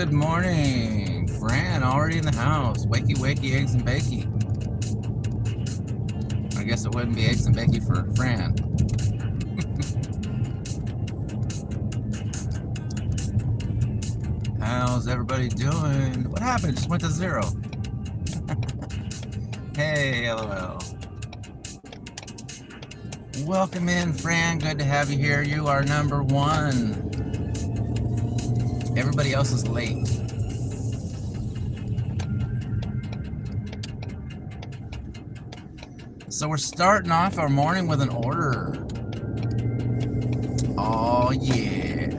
Good morning, Fran. Already in the house. Wakey, wakey, eggs and bakey. I guess it wouldn't be eggs and bakey for Fran. How's everybody doing? What happened? Just went to 0. Hey, LOL. Welcome in, Fran. Good to have you here. You are number 1. Everybody else is late. So we're starting off our morning with an order. Oh, yeah.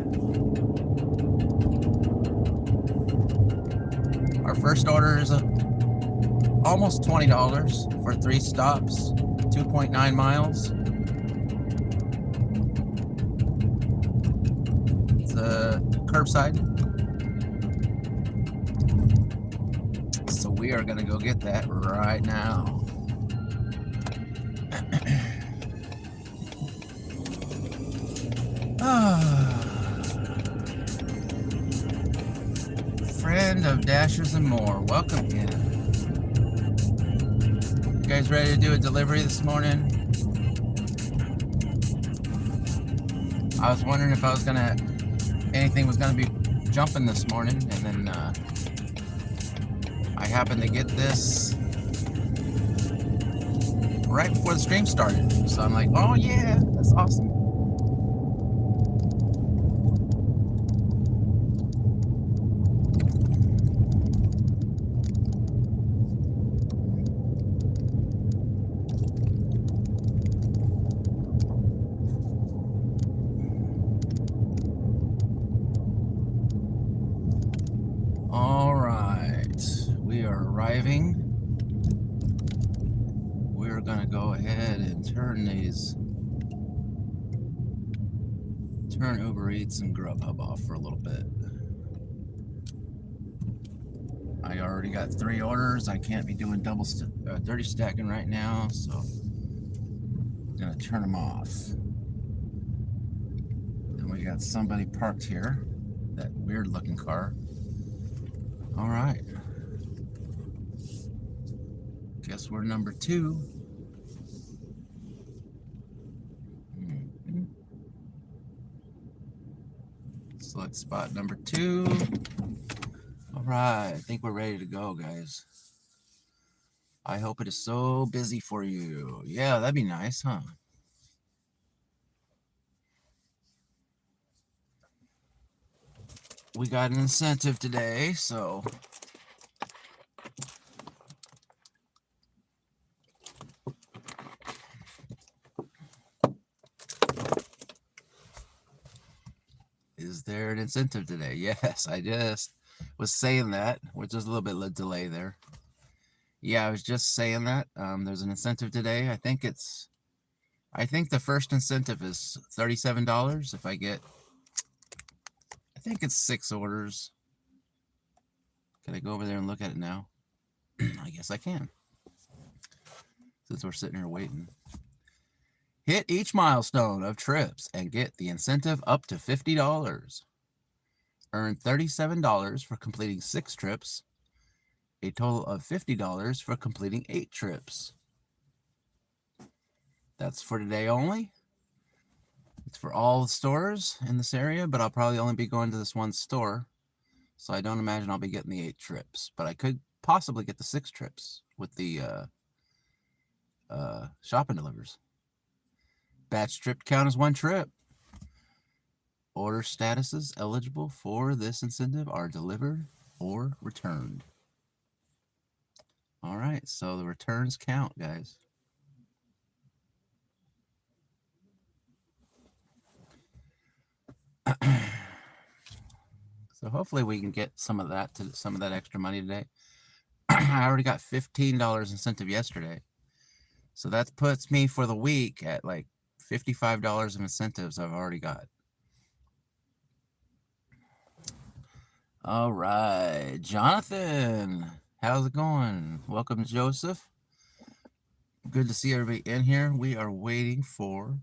Our first order is almost $20 for 3 stops, 2.9 miles. It's curbside. So we are going to go get that right now. Friend of Dashers and more, welcome in. You guys ready to do a delivery this morning? I was wondering if anything was gonna be jumping this morning, and then I happened to get this right before the stream started. So I'm like, oh yeah, that's awesome. All right, we are arriving. We're gonna go ahead and turn UberEats and GrubHub off for a little bit. I already got 3 orders. I can't be doing dirty stacking right now, so I'm gonna turn them off. And we got somebody parked here, that weird looking car. All right. Guess we're number 2. Select spot number 2. All right, I think we're ready to go, guys. I hope it is so busy for you. Yeah, that'd be nice, huh? We got an incentive today, so is there an incentive today? Yes, I just was saying that, which is a little bit of delay there. Yeah, I was just saying that. There's an incentive today. I think the first incentive is $37 if I think it's 6 orders. Can I go over there and look at it now? I guess I can, since we're sitting here waiting. Hit each milestone of trips and get the incentive up to $50. Earn $37 for completing 6 trips, a total of $50 for completing 8 trips. That's for today only. It's for all the stores in this area, but I'll probably only be going to this one store, so I don't imagine I'll be getting the 8 trips, but I could possibly get the 6 trips with the shopping delivers. Batch trip count as 1 trip. Order statuses eligible for this incentive are delivered or returned. All right, so the returns count, guys. So hopefully we can get some of that extra money today. I already got $15 incentive yesterday, so that puts me for the week at like $55 of incentives I've already got. All right, Jonathan, how's it going? Welcome, Joseph. Good to see everybody in here. We are waiting for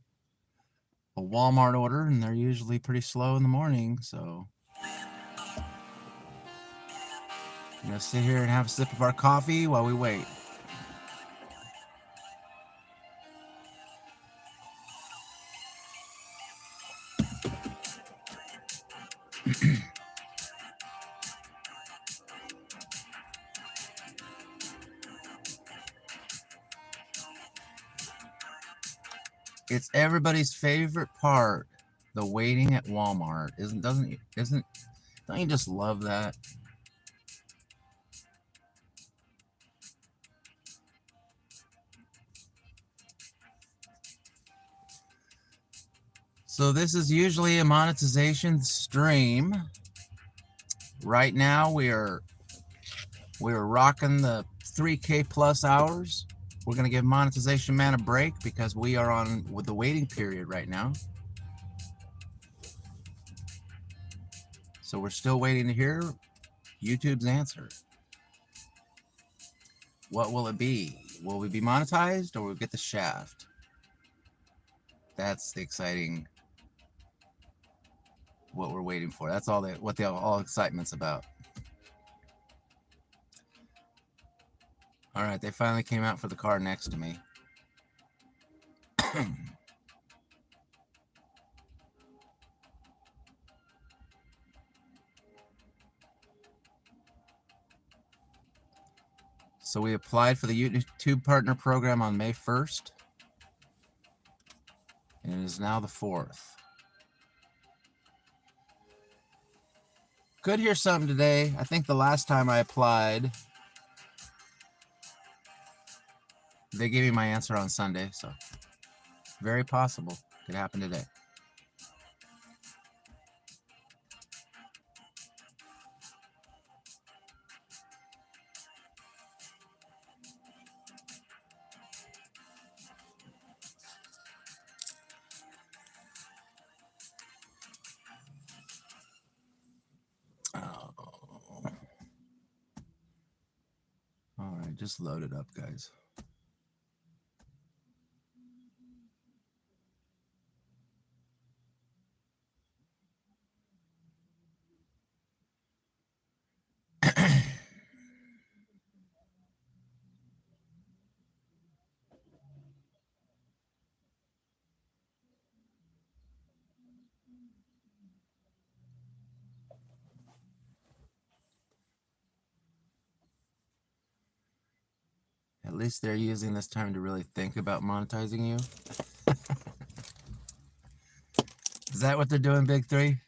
a Walmart order, and they're usually pretty slow in the morning, so We're gonna sit here and have a sip of our coffee while we wait. It's everybody's favorite part, the waiting at Walmart. Don't you just love that? So this is usually a monetization stream. Right now we're rocking the 3K plus hours. We're gonna give Monetization Man a break because we are on with the waiting period right now. So we're still waiting to hear YouTube's answer. What will it be? Will we be monetized or will we get the shaft? That's the exciting, what we're waiting for. That's all what the all excitement's about. All right, they finally came out for the car next to me. So we applied for the YouTube Partner Program on May 1st. And it is now the 4th. Could hear something today. I think the last time I applied, they gave me my answer on Sunday. So very possible. Could happen today. All right, just load it up, guys. At least they're using this time to really think about monetizing you. Is that what they're doing, Big Three?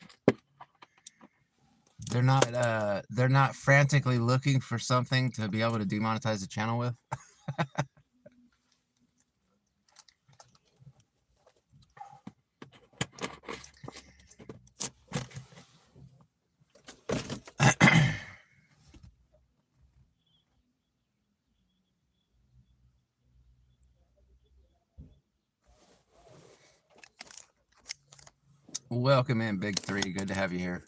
They're not frantically looking for something to be able to demonetize the channel with. Welcome in, Big Three. Good to have you here.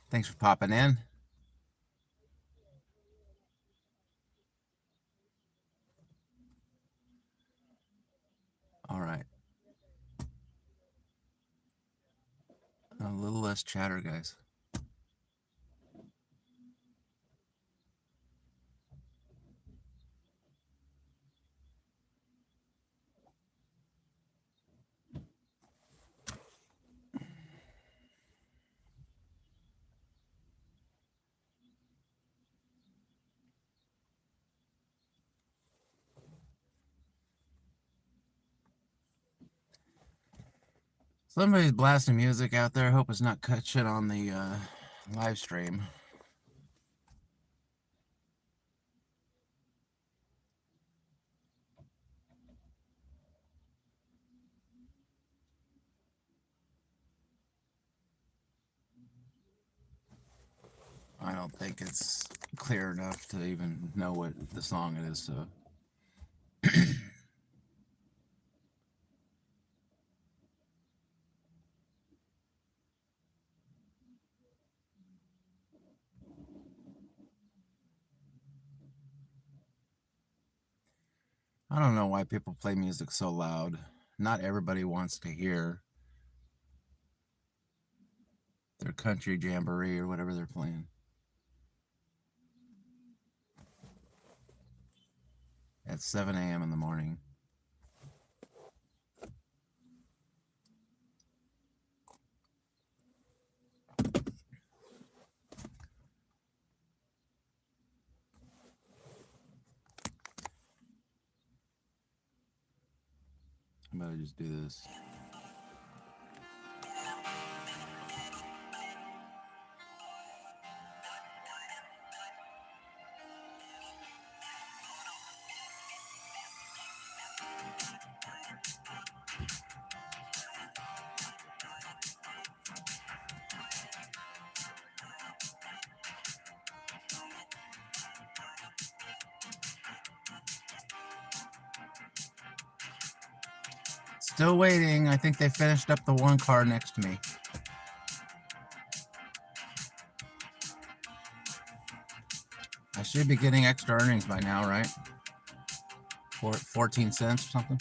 Thanks for popping in. All right. A little less chatter, guys. Somebody's blasting music out there. I hope it's not cut shit on the live stream. I don't think it's clear enough to even know what the song it is, so. I don't know why people play music so loud. Not everybody wants to hear their country jamboree or whatever they're playing. at 7 a.m. in the morning. I'm going to just do this. Still waiting. I think they finished up the one car next to me. I should be getting extra earnings by now, right? 14 cents or something.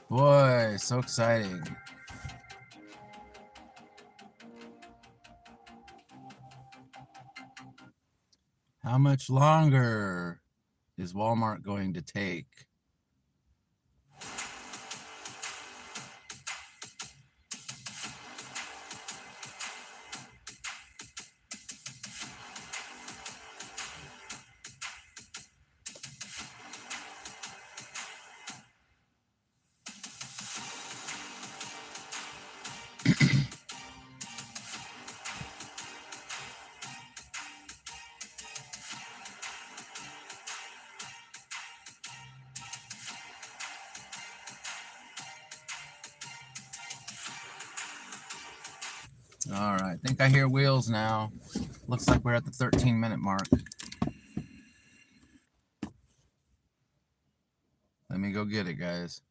Boy, so exciting. How much longer is Walmart going to take? All right, I think I hear wheels now. Looks like we're at the 13-minute mark. Let me go get it, guys.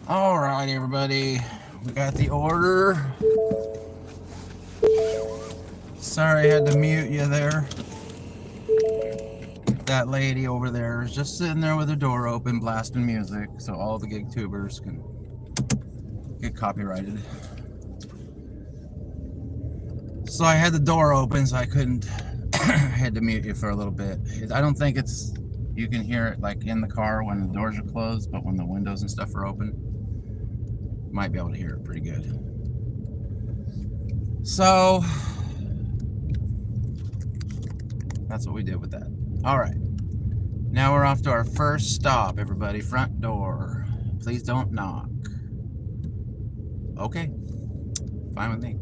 All right, everybody. We got the order. Sorry I had to mute you there. That lady over there is just sitting there with her door open, blasting music, so all the gig tubers can get copyrighted. So I had the door open, so I couldn't. I had to mute you for a little bit. I don't think it's. You can hear it like in the car when the doors are closed, but when the windows and stuff are open, you might be able to hear it pretty good. So that's what we did with that. All right. Now we're off to our first stop, everybody. Front door. Please don't knock. Okay. Fine with me.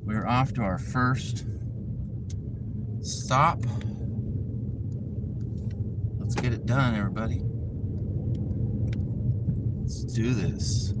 We're off to our first stop. Let's get it done, everybody. Let's do this.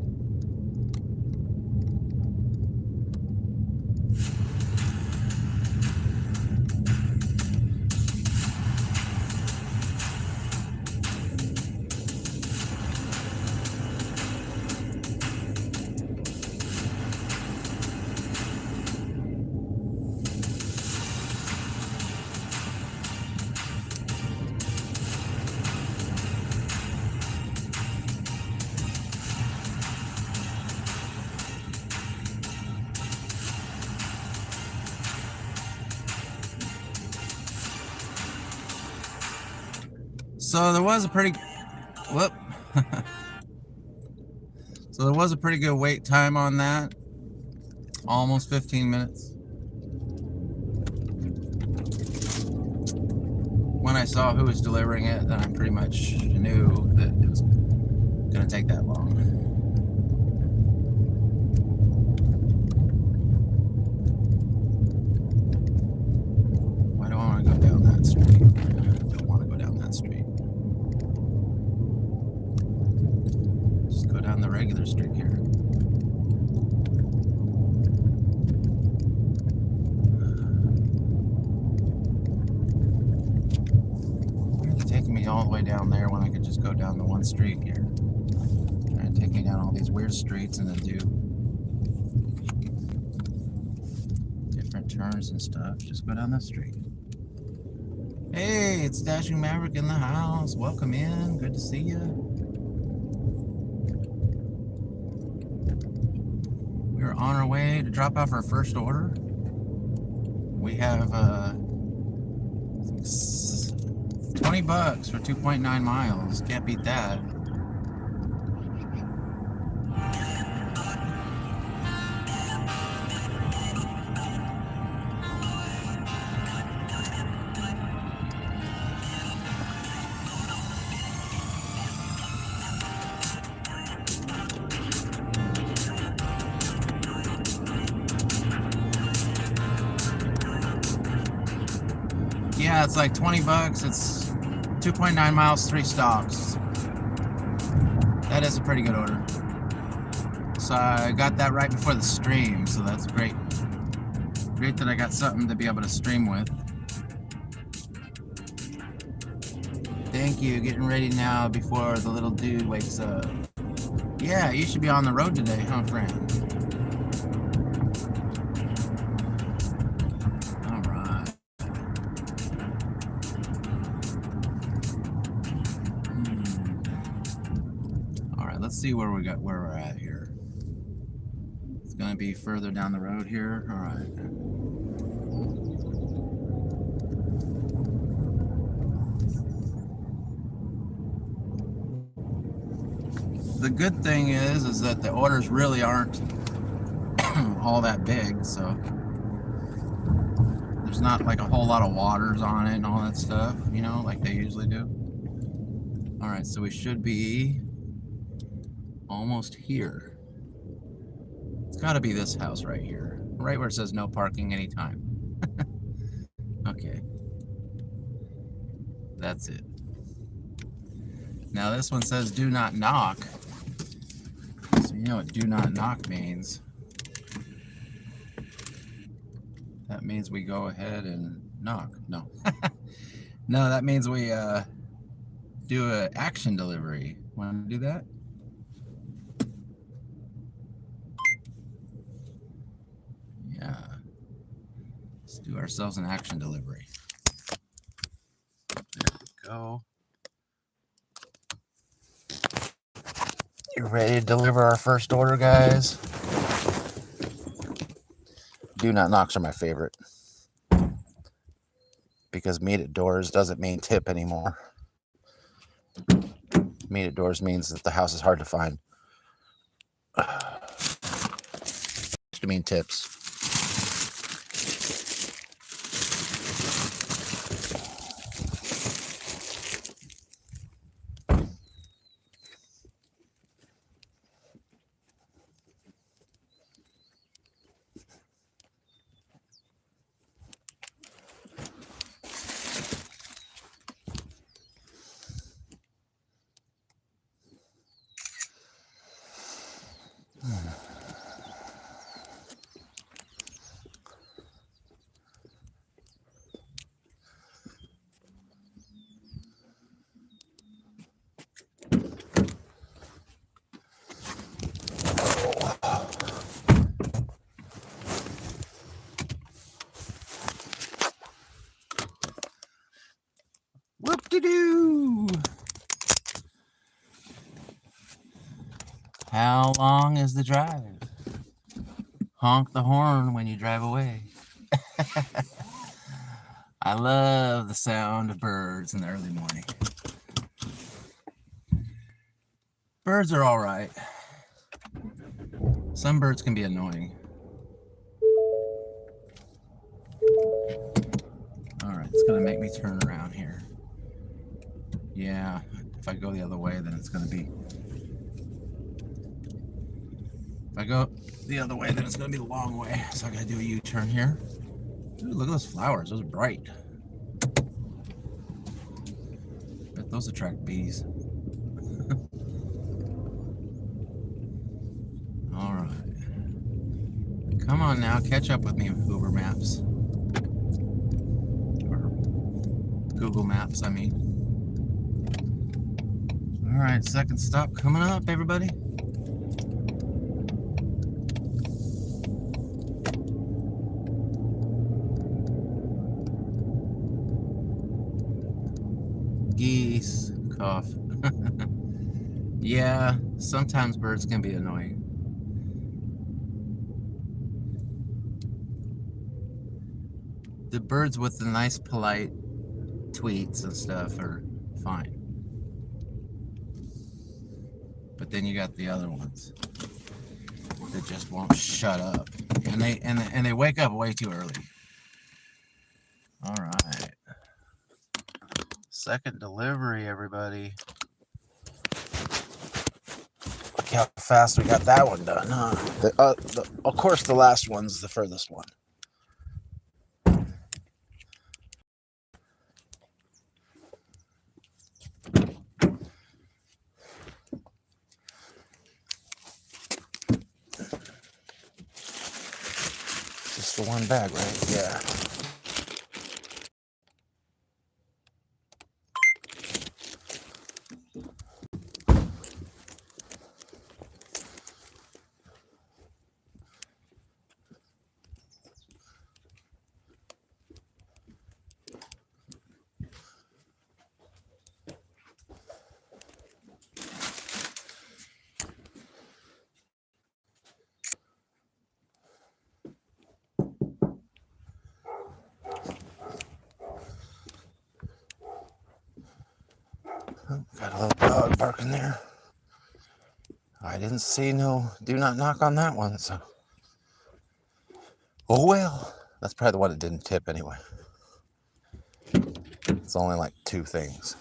So there was a pretty, so there was a pretty good wait time on that. Almost 15 minutes. When I saw who was delivering it, then I pretty much knew that it was gonna take that long. Why do I want to go down that street? I don't want to go down that street. Just go down the regular street here. Why are they taking me all the way down there when I could just go down the one street here? Trying to take me down all these weird streets and then do different turns and stuff. Just go down the street. Hey, it's Dashing Maverick in the house. Welcome in. Good to see you. We're on our way to drop off our first order. We have $20 for 2.9 miles. Can't beat that. Yeah, it's like $20. It's 2.9 miles, 3 stops. That is a pretty good order. So I got that right before the stream, so that's great. Great that I got something to be able to stream with. Thank you. Getting ready now before the little dude wakes up. Yeah, you should be on the road today, huh, friend? Let's see where we're at here. It's gonna be further down the road here. All right. The good thing is that the orders really aren't all that big, so there's not like a whole lot of waters on it and all that stuff, you know, like they usually do. All right, so we should be almost here. It's got to be this house right here, right where it says no parking anytime. Okay, that's it. Now this one says do not knock, so you know what do not knock means. That means we go ahead and knock. No. No, that means we do an action delivery. Want to do that? Yeah. Let's do ourselves an action delivery. There we go. You ready to deliver our first order, guys? Do not knocks are my favorite. Because meet at doors doesn't mean tip anymore. Meet at doors means that the house is hard to find. To mean tips. Whoop-de-doo! How long is the drive? Honk the horn when you drive away. I love the sound of birds in the early morning. Birds are all right. Some birds can be annoying. All right, it's gonna make me turn around here. Yeah, if I go the other way, then it's gonna be. If I go the other way, then it's gonna be the long way. So I gotta do a U-turn here. Ooh, look at those flowers, those are bright. Bet those attract bees. All right. Come on now, catch up with me, Uber Maps. Or Google Maps, I mean. All right, second stop coming up, everybody. Geese, cough. Yeah, sometimes birds can be annoying. The birds with the nice, polite tweets and stuff are fine. But then you got the other ones that just won't shut up, and they wake up way too early. All right, second delivery, everybody. Look how fast we got that one done, huh? Of course, the last one's the furthest one. Just the one bag, right? Yeah. Got a little dog barking there. I didn't see no do not knock on that one, so. Oh well. That's probably the one that didn't tip anyway. It's only like 2 things.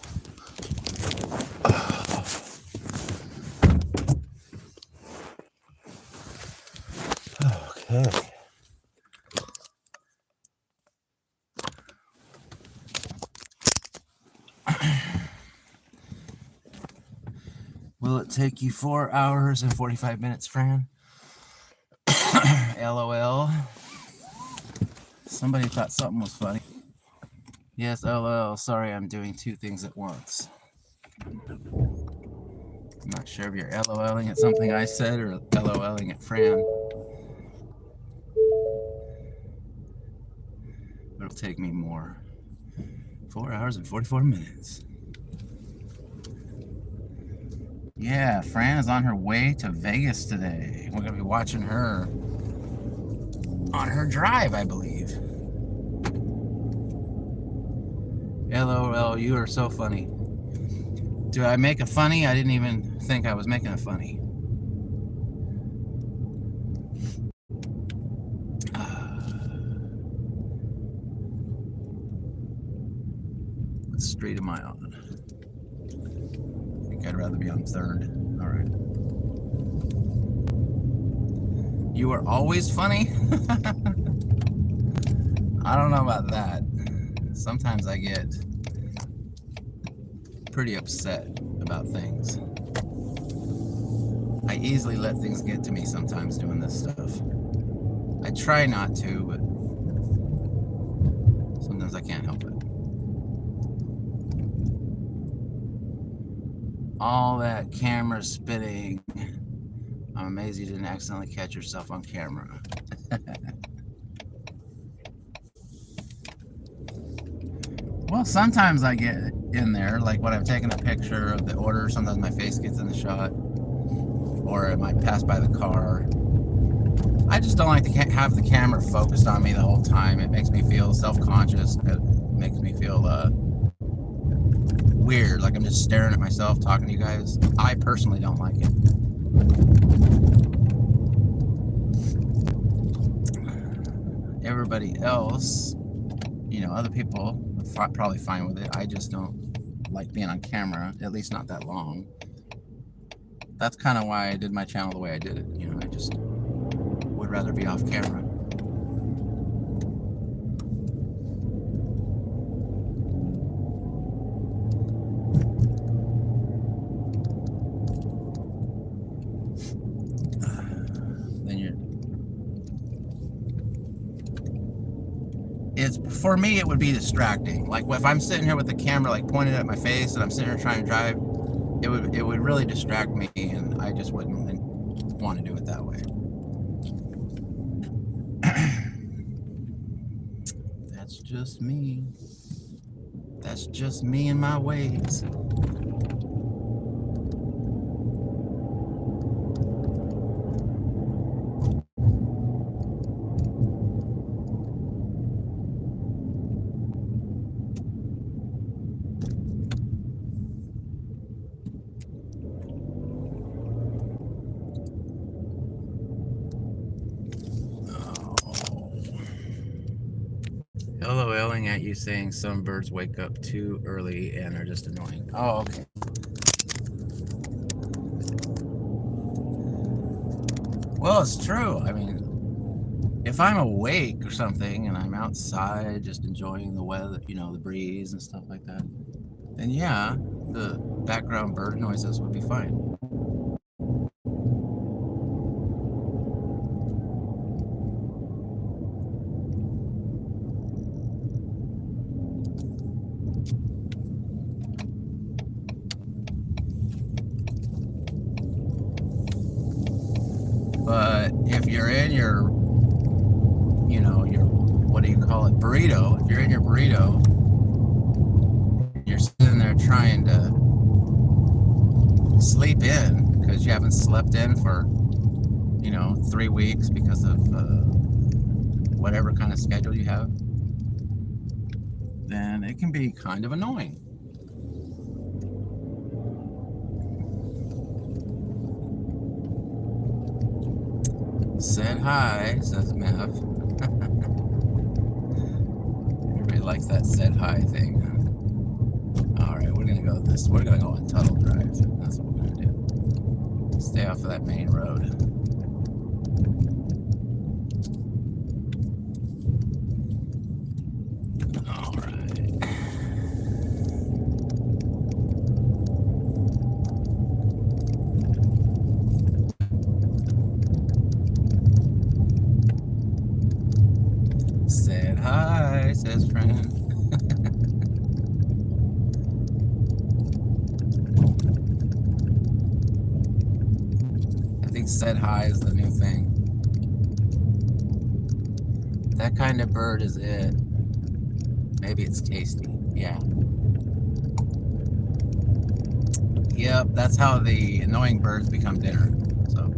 Okay. Will it take you 4 hours and 45 minutes, Fran? LOL. Somebody thought something was funny. Yes, LOL. Sorry, I'm doing 2 things at once. sure if you're LOLing at something I said or LOLing at Fran. It'll take me more. 4 hours and 44 minutes. Yeah, Fran is on her way to Vegas today. We're going to be watching her on her drive, I believe. LOL, you are so funny. Do I make a funny? I didn't even think I was making a funny. What street am I on? I think I'd rather be on 3rd. All right. You are always funny? I don't know about that. Sometimes I get pretty upset about things. I easily let things get to me sometimes doing this stuff. I try not to, but sometimes I can't help it. All that camera spitting. I'm amazed you didn't accidentally catch yourself on camera. Well, sometimes I get in there, like when I'm taking a picture of the order, sometimes my face gets in the shot, or it might pass by the car. I just don't like to have the camera focused on me the whole time. It makes me feel self-conscious. It makes me feel weird, like I'm just staring at myself talking to you guys. I personally don't like it. Everybody else, you know, other people are probably fine with it. I just don't like being on camera, at least not that long. That's kind of why I did my channel the way I did it. You know, I just would rather be off camera. For me, it would be distracting. Like if I'm sitting here with the camera like pointed at my face and I'm sitting here trying to drive, it would really distract me, and I just wouldn't want to do it that way. That's just me. That's just me and my ways. LOLing at you saying some birds wake up too early and are just annoying. Oh, okay. Well, it's true. I mean, if I'm awake or something and I'm outside just enjoying the weather, you know, the breeze and stuff like that, then yeah, the background bird noises would be fine. But if you're in your, you know, your, what do you call it, burrito, if you're in your burrito, you're sitting there trying to sleep in because you haven't slept in for, you know, 3 weeks because of whatever kind of schedule you have, then it can be kind of annoying. Said hi, says Mev. Everybody likes that said hi thing. All right, we're gonna go with this. We're gonna go on Tuttle Drive. That's what we're gonna do. Stay off of that main road. All right. Said hi, says friend. said hi is the new thing. That kind of bird is it. Maybe it's tasty. Yeah. Yep, that's how the annoying birds become dinner. So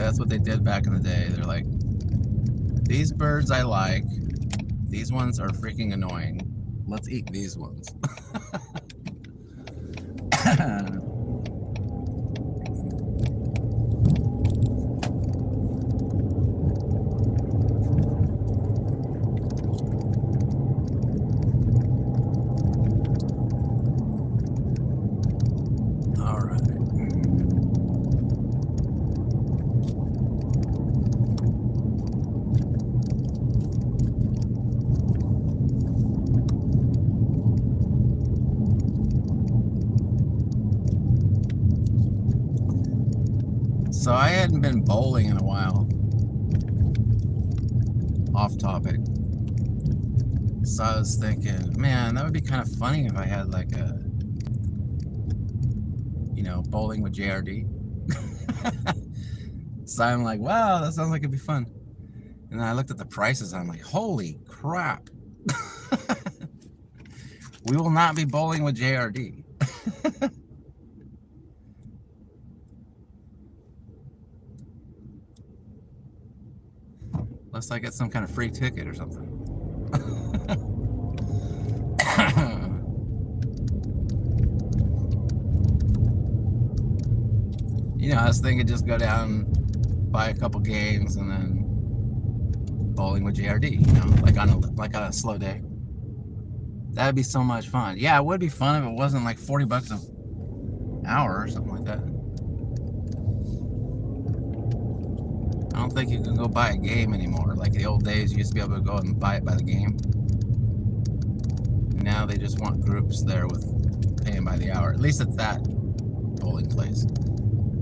that's what they did back in the day. They're like, these birds I like. These ones are freaking annoying. Let's eat these ones. So I hadn't been bowling in a while. Off topic. So I was thinking, man, that would be kind of funny if I had like a, you know, bowling with JRD. So I'm like, wow, that sounds like it'd be fun. And then I looked at the prices. I'm like, holy crap. We will not be bowling with JRD. Unless I get some kind of free ticket or something. You know, I was thinking just go down, buy a couple games, and then bowling with JRD, you know, like on a slow day. That'd be so much fun. Yeah, it would be fun if it wasn't like $40 an hour or something like that. I don't think you can go buy a game anymore. Like the old days, you used to be able to go and buy it by the game. Now they just want groups there with paying by the hour. At least at that bowling place.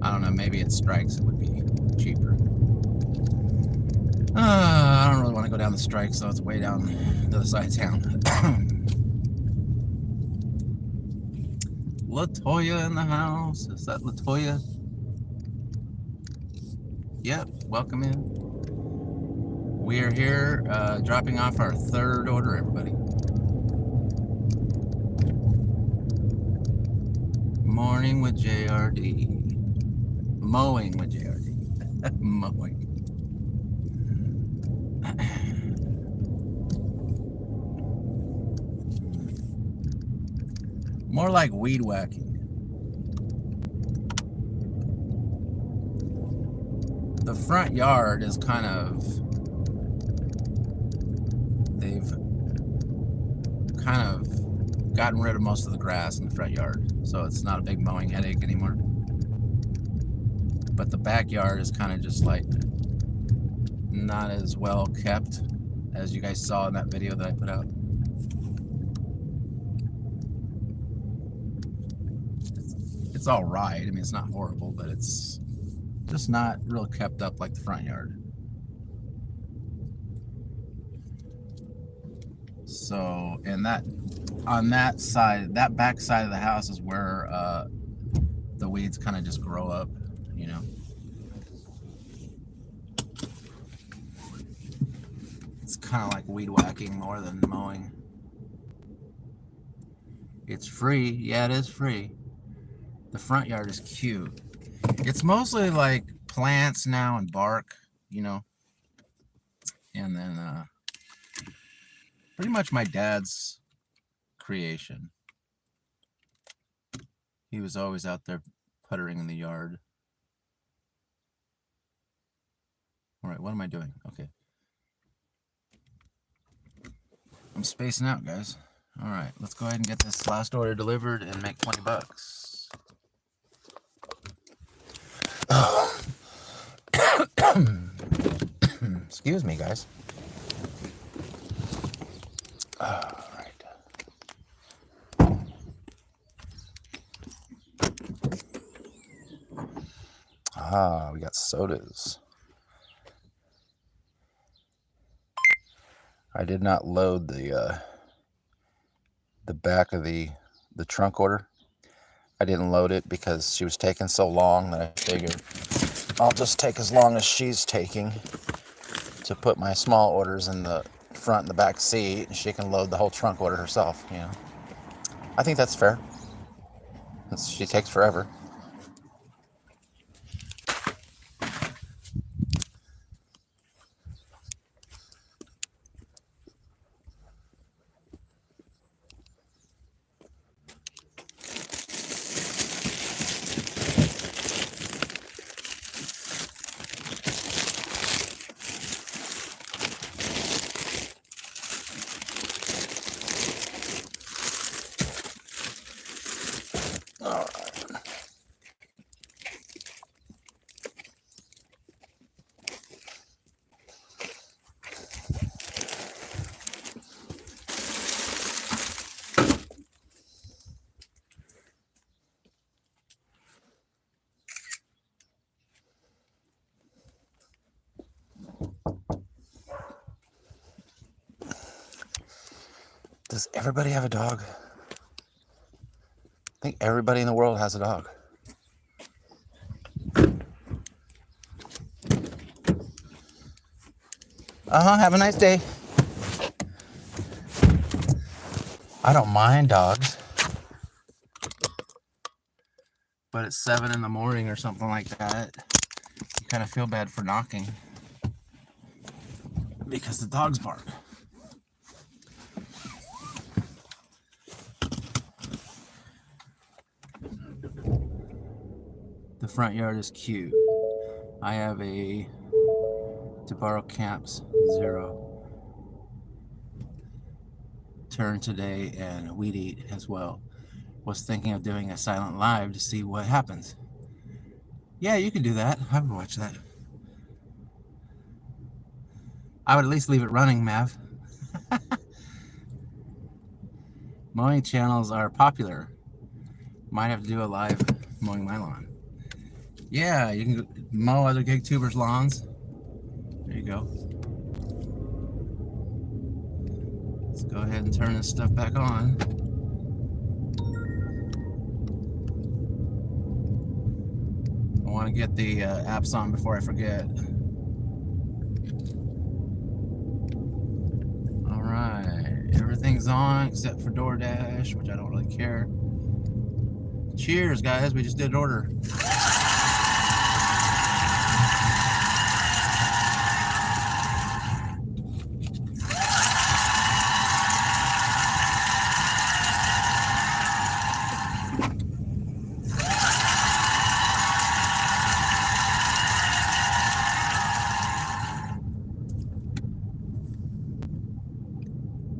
I don't know, maybe at Strikes it would be cheaper. I don't really want to go down the Strikes, so it's way down the other side of town. Latoya in the house. Is that Latoya? Yep, welcome in. We are here dropping off our third order, everybody. Morning with JRD. Mowing with JRD. Mowing. More like weed whacking. The front yard is kind of, they've kind of gotten rid of most of the grass in the front yard, so it's not a big mowing headache anymore. But the backyard is kind of just like not as well kept as you guys saw in that video that I put out. It's all right. I mean, it's not horrible, but it's just not real kept up like the front yard. So, and that on that side, that back side of the house is where the weeds kind of just grow up, you know. It's kind of like weed whacking more than mowing. It's free. Yeah, it is free. The front yard is cute. It's mostly like plants now and bark, you know. And then pretty much my dad's creation. He was always out there puttering in the yard. All right, what am I doing? Okay. I'm spacing out, guys. All right, let's go ahead and get this last order delivered and make $20. Excuse me, guys. All right. Ah, we got sodas. I did not load the back of the trunk order. I didn't load it because she was taking so long that I figured I'll just take as long as she's taking to put my small orders in the front and the back seat, and she can load the whole trunk order herself, you know. I think that's fair. She takes forever. Does everybody have a dog? I think everybody in the world has a dog. Have a nice day. I don't mind dogs, but it's 7 in the morning or something like that. You kind of feel bad for knocking because the dogs bark. The front yard is cute. I have a to borrow camps 0 turn today and weed eat as well. Was thinking of doing a silent live to see what happens. Yeah, you can do that. I would watch that. I would at least leave it running, Mav. Mowing channels are popular. Might have to do a live mowing my lawn. Yeah, you can mow other gig tubers' lawns. There you go. Let's go ahead and turn this stuff back on. I want to get the apps on before I forget. All right, everything's on except for Doordash, which I don't really care. Cheers, guys. We just did an order.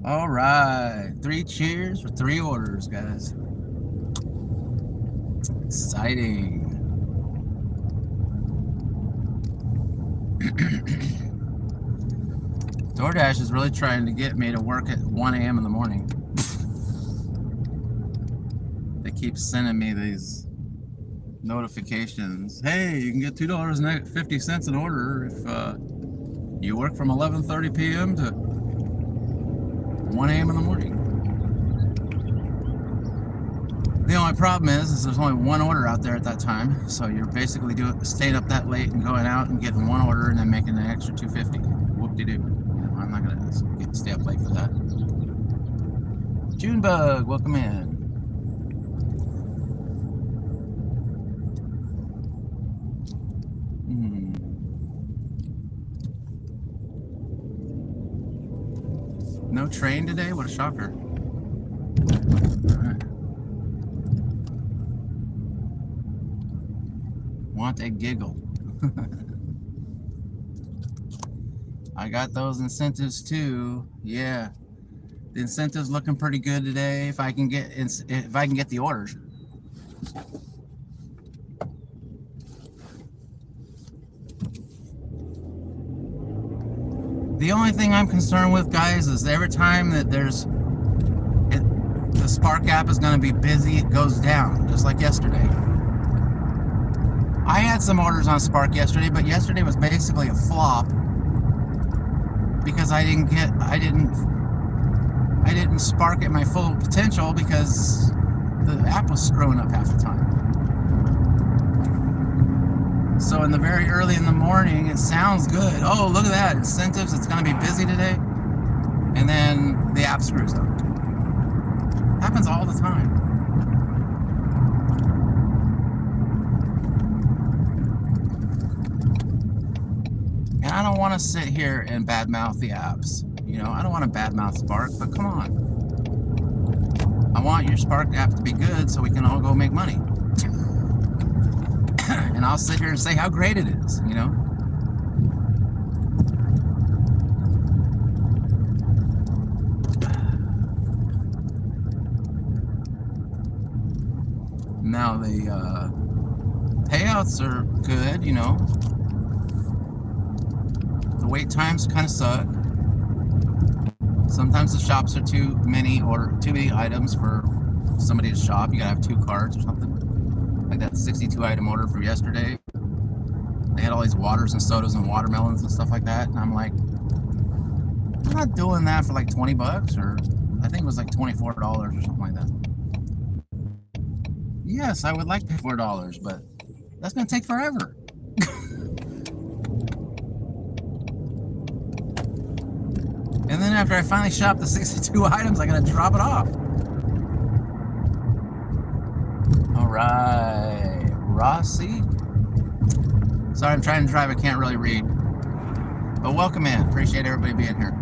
All right, 3 cheers for 3 orders, guys. Exciting. DoorDash is really trying to get me to work at 1 a.m. in the morning. They keep sending me these notifications. Hey, you can get $2.50 an order if you work from 11:30 p.m. to 1 a.m. in the morning. The only problem is there's only 1 order out there at that time, so you're basically staying up that late and going out and getting 1 order and then making an extra $2.50. Whoop-de-doo. You know, I'm not gonna stay up late for that. Junebug, welcome in. No train today? What a shocker. Alright. Want a giggle. I got those incentives too. Yeah. The incentives looking pretty good today if I can get the orders. The only thing I'm concerned with, guys, is every time that the Spark app is going to be busy, it goes down, just like yesterday. I had some orders on Spark yesterday, but yesterday was basically a flop because I didn't Spark at my full potential because the app was screwing up half the time. So in the very early in the morning, it sounds good. Oh, look at that, incentives, it's gonna be busy today. And then the app screws up. Happens all the time. And I don't want to sit here and badmouth the apps. You know, I don't want to badmouth Spark, but come on. I want your Spark app to be good so we can all go make money. And I'll sit here and say how great it is, you know? Now the payouts are good, you know. The wait times kind of suck. Sometimes the shops are too many items for somebody to shop. You gotta have 2 carts or something. Like that 62 item order for yesterday. They had all these waters and sodas and watermelons and stuff like that. And I'm like, I'm not doing that for like 20 bucks, or I think it was like $24 or something like that. Yes, I would like to pay $4, but that's gonna take forever. And then after I finally shop the 62 items, I gotta drop it off. All right, Rossi. Sorry, I'm trying to drive. I can't really read. But welcome in. Appreciate everybody being here.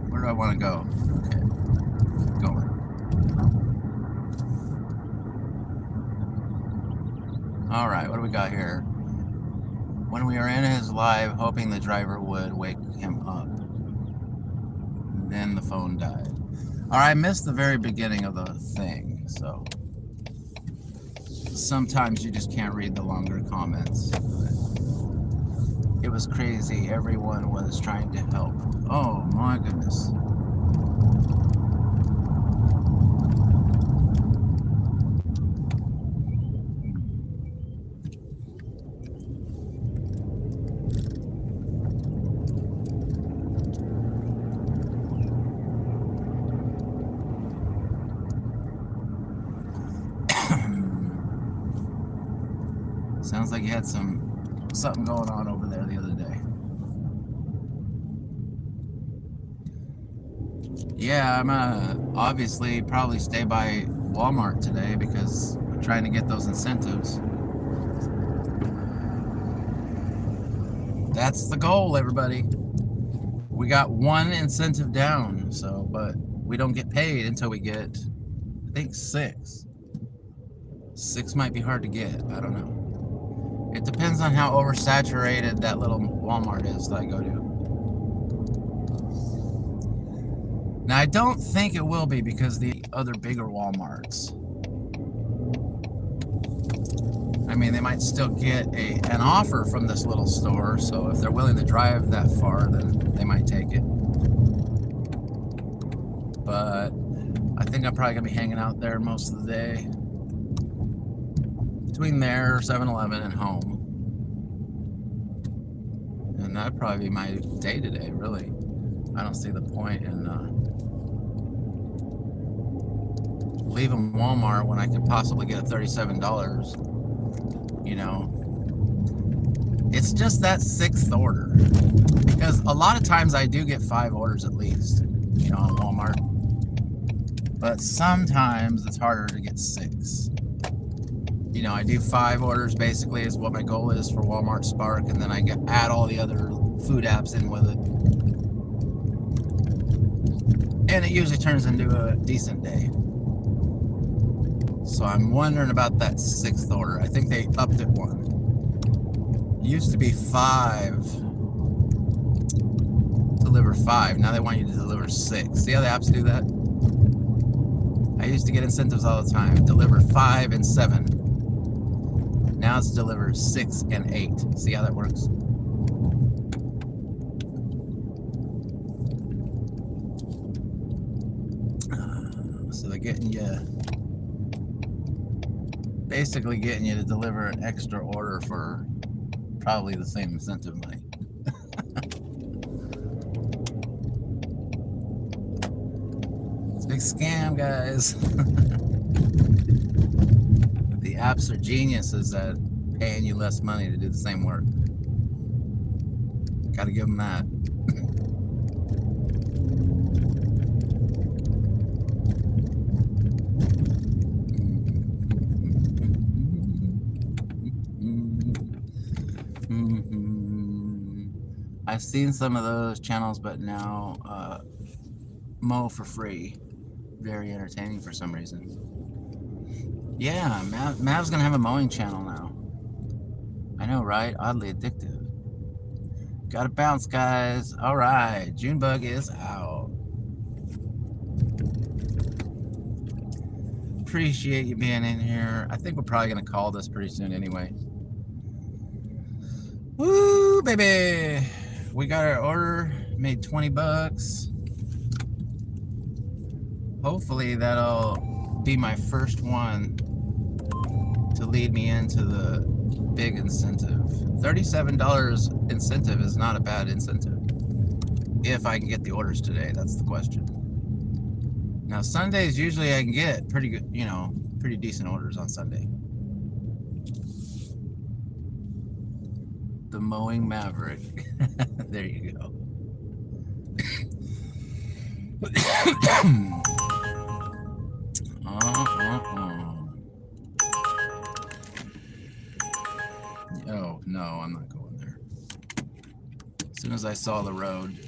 Where do I want to go? Okay, keep going. All right, what do we got here? When we were in his live, hoping the driver would wake him up. Then the phone died. All right, I missed the very beginning of the thing, so sometimes you just can't read the longer comments. It was crazy. Everyone was trying to help. Oh my goodness. Sounds like you had something going on over there the other day. Yeah, I'm gonna obviously probably stay by Walmart today because we're trying to get those incentives. That's the goal, everybody. We got 1 incentive down, so, but we don't get paid until we get, I think, 6. 6 might be hard to get, I don't know. It depends on how oversaturated that little Walmart is that I go to. Now, I don't think it will be because the other bigger Walmarts, I mean, they might still get an offer from this little store, so if they're willing to drive that far, then they might take it. But I think I'm probably going to be hanging out there most of the day. Between there, 7-Eleven, and home. And that'd probably be my day today, really. I don't see the point in leaving Walmart when I could possibly get $37. You know, it's just that 6th order. Because a lot of times I do get 5 orders at least, you know, on Walmart. But sometimes it's harder to get 6. You know, I do 5 orders basically is what my goal is for Walmart Spark, and then I add all the other food apps in with it. And it usually turns into a decent day. So I'm wondering about that 6th order. I think they upped it 1. It used to be 5. Deliver 5. Now they want you to deliver 6. See how the apps do that? I used to get incentives all the time. Deliver 5 and 7. Now it's delivered 6 and 8. See how that works? So they're getting you, basically getting you to deliver an extra order for probably the same incentive money. Big scam, guys. The apps are geniuses at paying you less money to do the same work. Gotta give them that. I've seen some of those channels, but now mow for free. Very entertaining for some reason. Yeah, Mav's gonna have a mowing channel now. I know, right? Oddly addictive. Gotta bounce, guys. All right, Junebug is out. Appreciate you being in here. I think we're probably gonna call this pretty soon anyway. Woo, baby! We got our order, made 20 bucks. Hopefully that'll be my first one to lead me into the big incentive. $37 incentive is not a bad incentive. If I can get the orders today, that's the question. Now Sundays, usually I can get pretty good, you know, pretty decent orders on Sunday. The mowing maverick. There you go. Oh, no, I'm not going there. As soon as I saw the road.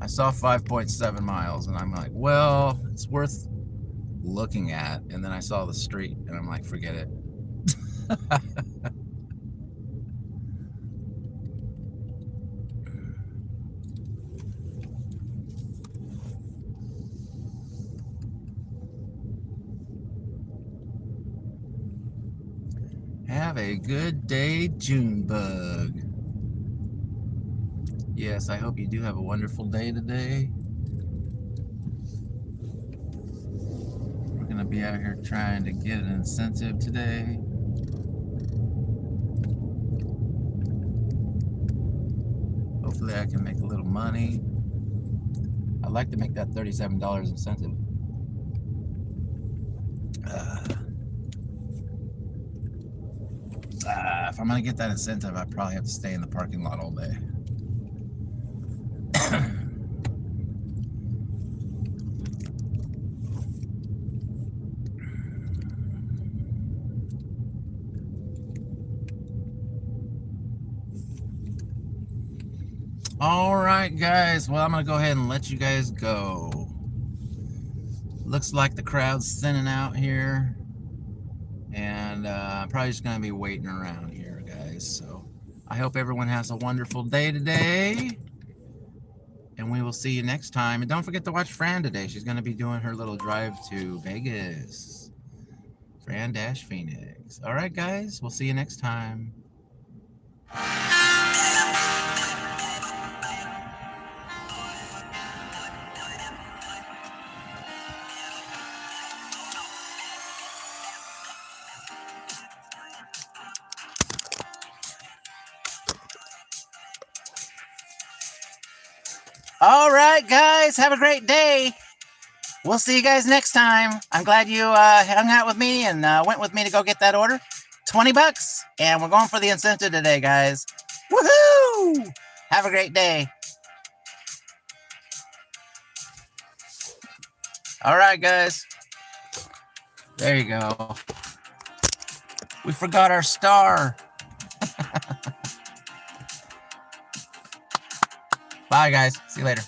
I saw 5.7 miles, and I'm like, well, it's worth looking at. And then I saw the street, and I'm like, forget it. Have a good day, Junebug. Yes, I hope you do have a wonderful day today. We're going to be out here trying to get an incentive today. Hopefully I can make a little money. I'd like to make that $37 incentive. If I'm going to get that incentive, I probably have to stay in the parking lot all day. All right, guys. Well, I'm going to go ahead and let you guys go. Looks like the crowd's thinning out here. And I'm probably just going to be waiting around here, guys. So I hope everyone has a wonderful day today. And we will see you next time. And don't forget to watch Fran today. She's going to be doing her little drive to Vegas. Fran-Phoenix. All right, guys. We'll see you next time. All right, guys, have a great day. We'll see you guys next time. I'm glad you hung out with me and went with me to go get that order. 20 bucks, and we're going for the incentive today, guys. Woohoo! Have a great day. All right, guys. There you go. We forgot our star. Bye, guys. See you later.